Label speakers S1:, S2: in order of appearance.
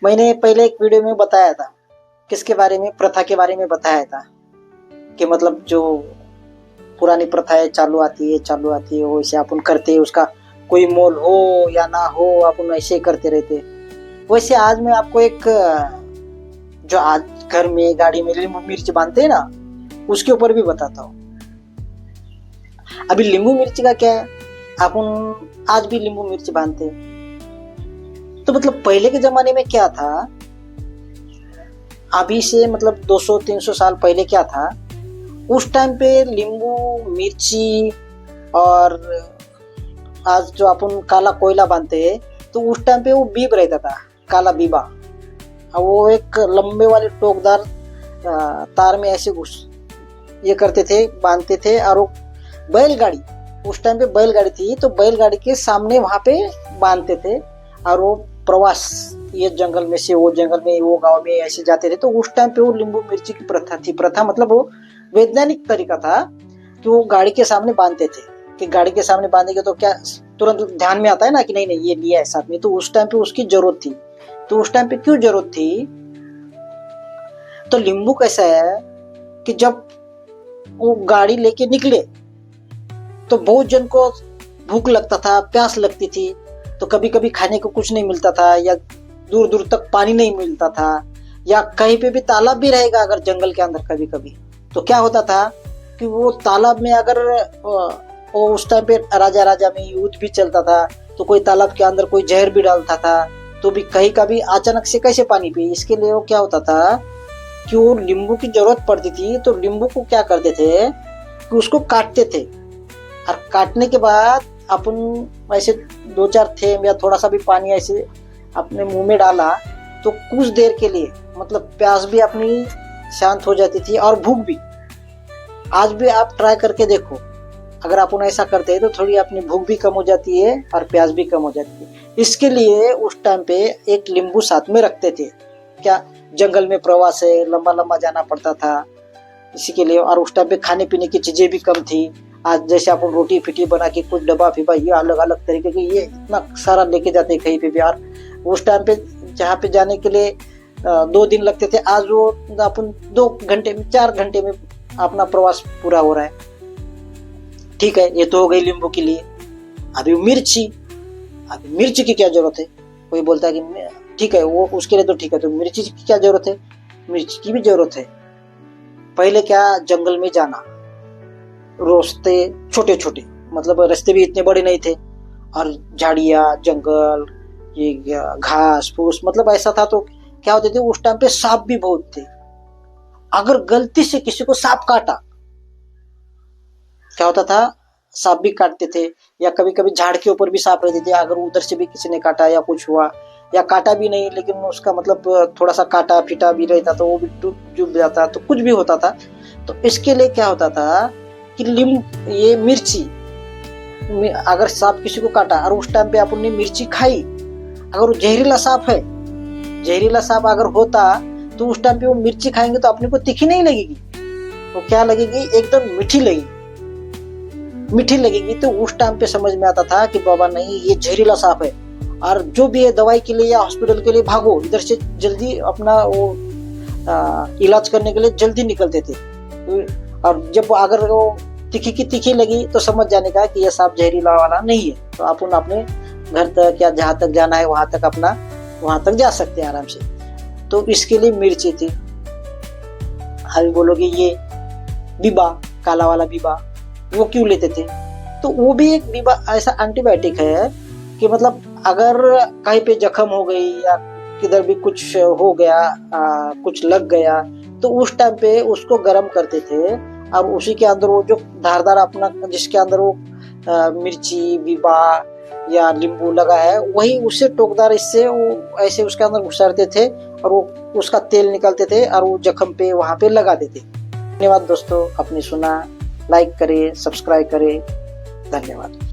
S1: मैंने पहले एक वीडियो में बताया था, किसके बारे में, प्रथा के बारे में बताया था कि मतलब जो पुरानी प्रथाएं चालू आती है वैसे अपन करते हैं, उसका कोई मोल हो या ना हो अपन ऐसे ही करते रहते। वैसे आज मैं आपको एक जो आज घर में गाड़ी में नींबू मिर्च बांधते हैं ना, उसके ऊपर भी बताता हूँ। अभी नींबू मिर्च का क्या है, अपन आज भी नींबू मिर्च बांधते हैं। तो मतलब पहले के जमाने में क्या था, अभी से मतलब 200-300 साल पहले क्या था, उस टाइम पे नींबू मिर्ची और आज जो अपन काला कोयला बांधते हैं, तो उस टाइम पे वो बीब रहता था, काला बीबा। वो एक लंबे वाले टोकदार तार में ऐसे घुस ये करते थे, बांधते थे। और वो बैलगाड़ी, उस टाइम पे बैलगाड़ी थी, तो बैलगाड़ी के सामने वहां पे बांधते थे और वो प्रवास, ये जंगल में से वो जंगल में, वो गांव में ऐसे जाते थे। तो उस टाइम पे वो नींबू मिर्ची की प्रथा थी। प्रथा मतलब वो वैज्ञानिक तरीका था कि वो गाड़ी के सामने बांधते थे, कि गाड़ी के सामने बांधेंगे तो क्या तुरंत ध्यान में आता है ना कि नहीं नहीं ये लिया है साथ में। तो उस टाइम पे उसकी जरूरत थी। तो उस टाइम पे क्यों जरूरत थी, तो नींबू कैसा है कि जब वो गाड़ी लेके निकले तो बहुत जन को भूख लगता था, प्यास लगती थी, तो कभी कभी खाने को कुछ नहीं मिलता था, या दूर दूर तक पानी नहीं मिलता था, या कहीं पे भी तालाब भी रहेगा अगर जंगल के अंदर कभी कभी, तो क्या होता था कि वो तालाब में अगर वो उस टाइम पे राजा में युद्ध भी चलता था, तो कोई तालाब के अंदर कोई जहर भी डालता था, तो भी कहीं कभी अचानक से कैसे पानी पिए। इसके लिए वो क्या होता था कि वो नींबू की जरूरत पड़ती थी। तो नींबू को क्या करते थे कि उसको काटते थे, और काटने के बाद अपन ऐसे 2-4 थेंब या थोड़ा सा भी पानी ऐसे अपने मुंह में डाला, तो कुछ देर के लिए मतलब प्यास भी अपनी शांत हो जाती थी और भूख भी। आज भी आप ट्राई करके देखो, अगर अपन ऐसा करते हैं तो थोड़ी अपनी भूख भी कम हो जाती है और प्यास भी कम हो जाती है। इसके लिए उस टाइम पे एक नींबू साथ में रखते थे। क्या जंगल में प्रवास है, लंबा लंबा जाना पड़ता था, इसी के लिए। और उस टाइम पे खाने पीने की चीजें भी कम थी। आज जैसे अपन रोटी फिटी बना के कुछ डब्बा फिबा ये अलग अलग तरीके के ये इतना सारा लेके जाते कहीं पे भी। और उस टाइम पे जहाँ पे जाने के लिए 2 दिन लगते थे, आज वो अपन 2 घंटे में 4 घंटे में अपना प्रवास पूरा हो रहा है। ठीक है, ये तो हो गई नींबू के लिए। अभी मिर्ची, अभी मिर्ची की क्या जरूरत है, कोई बोलता है कि ठीक है वो उसके लिए तो ठीक है, तो मिर्ची की क्या जरूरत है, मिर्ची की भी जरूरत है। पहले क्या, जंगल में जाना, रास्ते छोटे छोटे, मतलब रास्ते भी इतने बड़े नहीं थे, और झाड़ियाँ जंगल ये घास फूस मतलब ऐसा था। तो क्या होते थे उस टाइम पे, सांप भी बहुत थे। अगर गलती से किसी को सांप काटा, क्या होता था, सांप भी काटते थे। या कभी कभी झाड़ के ऊपर भी सांप रहते थे, अगर उधर से भी किसी ने काटा या कुछ हुआ, या काटा भी नहीं लेकिन उसका मतलब थोड़ा सा काटा फीटा भी रहता, तो वो भी डूब जाता, तो कुछ भी होता था। तो इसके लिए क्या होता था कि ये मिर्ची, अगर सांप किसी को काटा और उस टाइम पे अपन ने मिर्ची खाई, अगर वो जहरीला सांप है, जहरीला सांप अगर होता, तो उस टाइम पे वो मिर्ची खाएंगे तो अपने को तीखी नहीं लगेगी, वो क्या लगेगी, एकदम मीठी लगेगी, मीठी लगेगी। तो उस टाइम पे समझ में आता था कि बाबा नहीं ये जहरीला सांप है, और जो भी है दवाई के लिए या हॉस्पिटल के लिए भागो, इधर से जल्दी अपना वो इलाज करने के लिए जल्दी निकलते थे। और जब अगर वो तीखी की तीखी लगी तो समझ जाने का कि यह सांप जहरीला वाला नहीं है, तो अपन अपने घर तक या जहाँ तक जाना है वहां तक अपना वहां तक जा सकते हैं आराम से। तो इसके लिए मिर्ची थी। अभी बोलोगे ये बीबा, काला वाला बीबा, वो क्यों लेते थे, तो वो भी एक बीबा ऐसा एंटीबायोटिक है कि मतलब अगर कहीं पे जख्म हो गई या किधर भी कुछ हो गया, कुछ लग गया, तो उस टाइम पे उसको गर्म करते थे, और उसी के अंदर वो जो धारदार अपना जिसके अंदर वो मिर्ची बीबा या नींबू लगा है, वही उससे टोकदार इससे वो ऐसे उसके अंदर घुसाते थे, और वो उसका तेल निकालते थे और वो जख्म पे वहां पे लगाते थे। धन्यवाद दोस्तों, आपने सुना, लाइक करें, सब्सक्राइब करें, धन्यवाद।